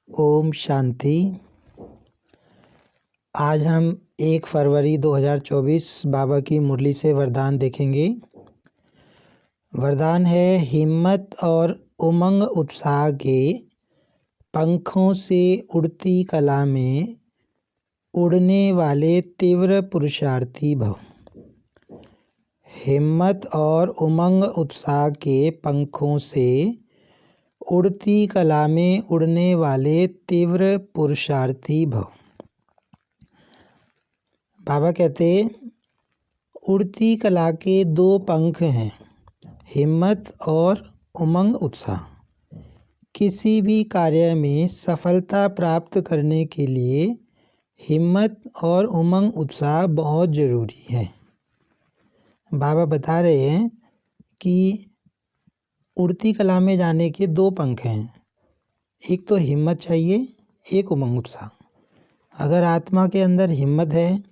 ओम शांति। आज हम 1 फरवरी 2024 बाबा की मुरली से वरदान देखेंगे। वरदान है, हिम्मत और उमंग उत्साह के पंखों से उड़ती कला में उड़ने वाले तीव्र पुरुषार्थी भव। हिम्मत और उमंग उत्साह के पंखों से उड़ती कला में उड़ने वाले तीव्र पुरुषार्थी भव। बाबा कहते, उड़ती कला के 2 पंख हैं, हिम्मत और उमंग उत्साह। किसी भी कार्य में सफलता प्राप्त करने के लिए हिम्मत और उमंग उत्साह बहुत ज़रूरी है। बाबा बता रहे हैं कि उड़ती कला में जाने के 2 पंख हैं, एक तो हिम्मत चाहिए, एक उमंग उत्साह। अगर आत्मा के अंदर हिम्मत है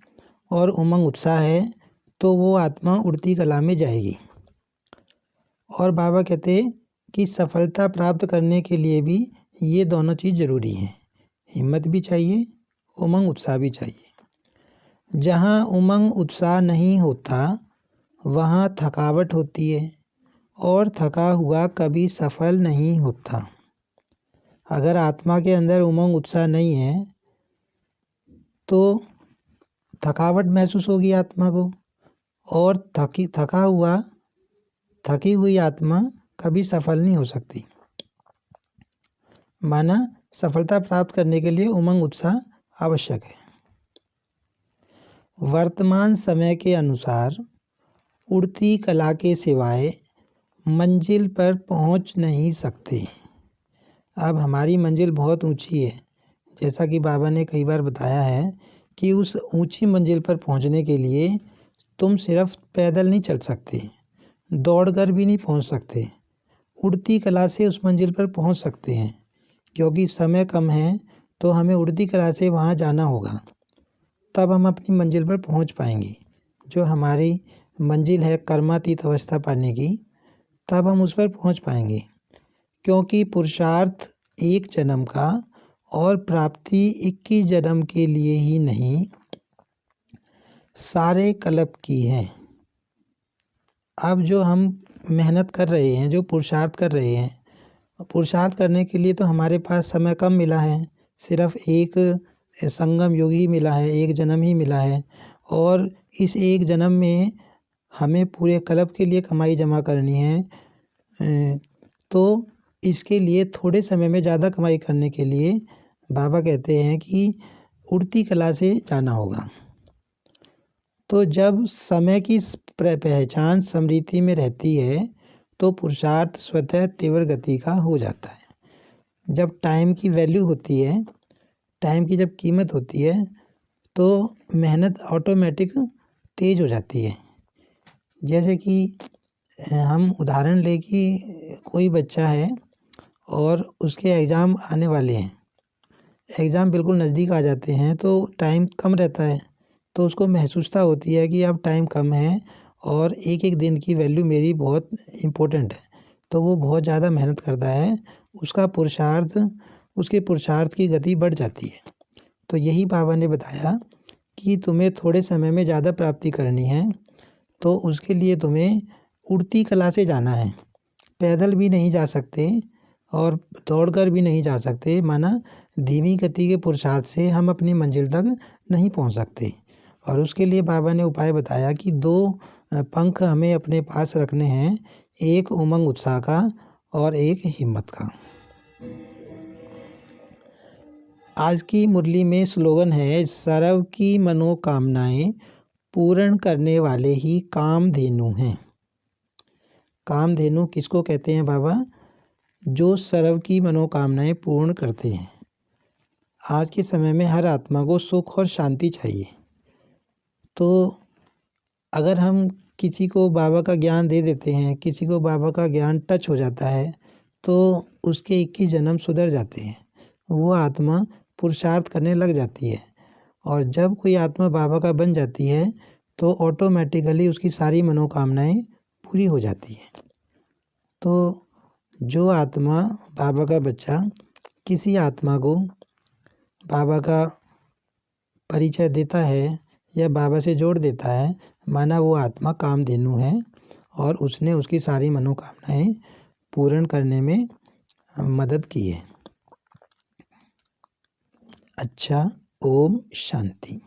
और उमंग उत्साह है तो वो आत्मा उड़ती कला में जाएगी। और बाबा कहते कि सफलता प्राप्त करने के लिए भी ये दोनों चीज़ ज़रूरी हैं, हिम्मत भी चाहिए, उमंग उत्साह भी चाहिए। जहाँ उमंग उत्साह नहीं होता वहाँ थकावट होती है और थका हुआ कभी सफल नहीं होता। अगर आत्मा के अंदर उमंग उत्साह नहीं है तो थकावट महसूस होगी आत्मा को, और थकी हुई आत्मा कभी सफल नहीं हो सकती। माना सफलता प्राप्त करने के लिए उमंग उत्साह आवश्यक है। वर्तमान समय के अनुसार उड़ती कला के सिवाय मंजिल पर पहुंच नहीं सकते। अब हमारी मंजिल बहुत ऊंची है, जैसा कि बाबा ने कई बार बताया है कि उस ऊंची मंजिल पर पहुंचने के लिए तुम सिर्फ पैदल नहीं चल सकते, दौड़कर भी नहीं पहुंच सकते। उड़ती कला से उस मंजिल पर पहुंच सकते हैं। क्योंकि समय कम है तो हमें उड़ती कला से वहां जाना होगा, तब हम अपनी मंजिल पर पहुंच पाएंगे। जो हमारी मंजिल है कर्मातीत अवस्था पाने की, तब हम उस पर पहुंच पाएंगे। क्योंकि पुरुषार्थ एक जन्म का और प्राप्ति 21 जन्म के लिए ही नहीं, सारे कल्प की है। अब जो हम मेहनत कर रहे हैं, जो पुरुषार्थ कर रहे हैं, पुरुषार्थ करने के लिए तो हमारे पास समय कम मिला है, सिर्फ एक संगम युग ही मिला है, एक जन्म ही मिला है। और इस एक जन्म में हमें पूरे कल्प के लिए कमाई जमा करनी है। तो इसके लिए थोड़े समय में ज़्यादा कमाई करने के लिए बाबा कहते हैं कि उड़ती कला से जाना होगा। तो जब समय की पहचान स्मृति में रहती है तो पुरुषार्थ स्वतः तीव्र गति का हो जाता है। जब टाइम की वैल्यू होती है, टाइम की जब कीमत होती है तो मेहनत ऑटोमेटिक तेज हो जाती है। जैसे कि हम उदाहरण लें कि कोई बच्चा है और उसके एग्ज़ाम आने वाले हैं, एग्ज़ाम बिल्कुल नज़दीक आ जाते हैं तो टाइम कम रहता है, तो उसको महसूसता होती है कि अब टाइम कम है और एक एक दिन की वैल्यू मेरी बहुत इम्पोर्टेंट है। तो वो बहुत ज़्यादा मेहनत करता है, उसके पुरुषार्थ की गति बढ़ जाती है। तो यही बाबा ने बताया कि तुम्हें थोड़े समय में ज़्यादा प्राप्ति करनी है तो उसके लिए तुम्हें उड़ती कला से जाना है। पैदल भी नहीं जा सकते और दौड़कर भी नहीं जा सकते। माना धीमी गति के पुरुषार्थ से हम अपनी मंजिल तक नहीं पहुंच सकते। और उसके लिए बाबा ने उपाय बताया कि 2 पंख हमें अपने पास रखने हैं, एक उमंग उत्साह का और एक हिम्मत का। आज की मुरली में स्लोगन है, सर्व की मनोकामनाएं पूर्ण करने वाले ही कामधेनु हैं। कामधेनु किसको कहते हैं बाबा? जो सर्व की मनोकामनाएं पूर्ण करते हैं। आज के समय में हर आत्मा को सुख और शांति चाहिए। तो अगर हम किसी को बाबा का ज्ञान दे देते हैं, किसी को बाबा का ज्ञान टच हो जाता है तो उसके 21 जन्म सुधर जाते हैं, वो आत्मा पुरुषार्थ करने लग जाती है। और जब कोई आत्मा बाबा का बन जाती है तो ऑटोमेटिकली उसकी सारी मनोकामनाएं पूरी हो जाती हैं। तो जो आत्मा बाबा का बच्चा किसी आत्मा को बाबा का परिचय देता है या बाबा से जोड़ देता है, माना वो आत्मा कामधेनु है और उसने उसकी सारी मनोकामनाएं पूर्ण करने में मदद की है। अच्छा, ओम शांति।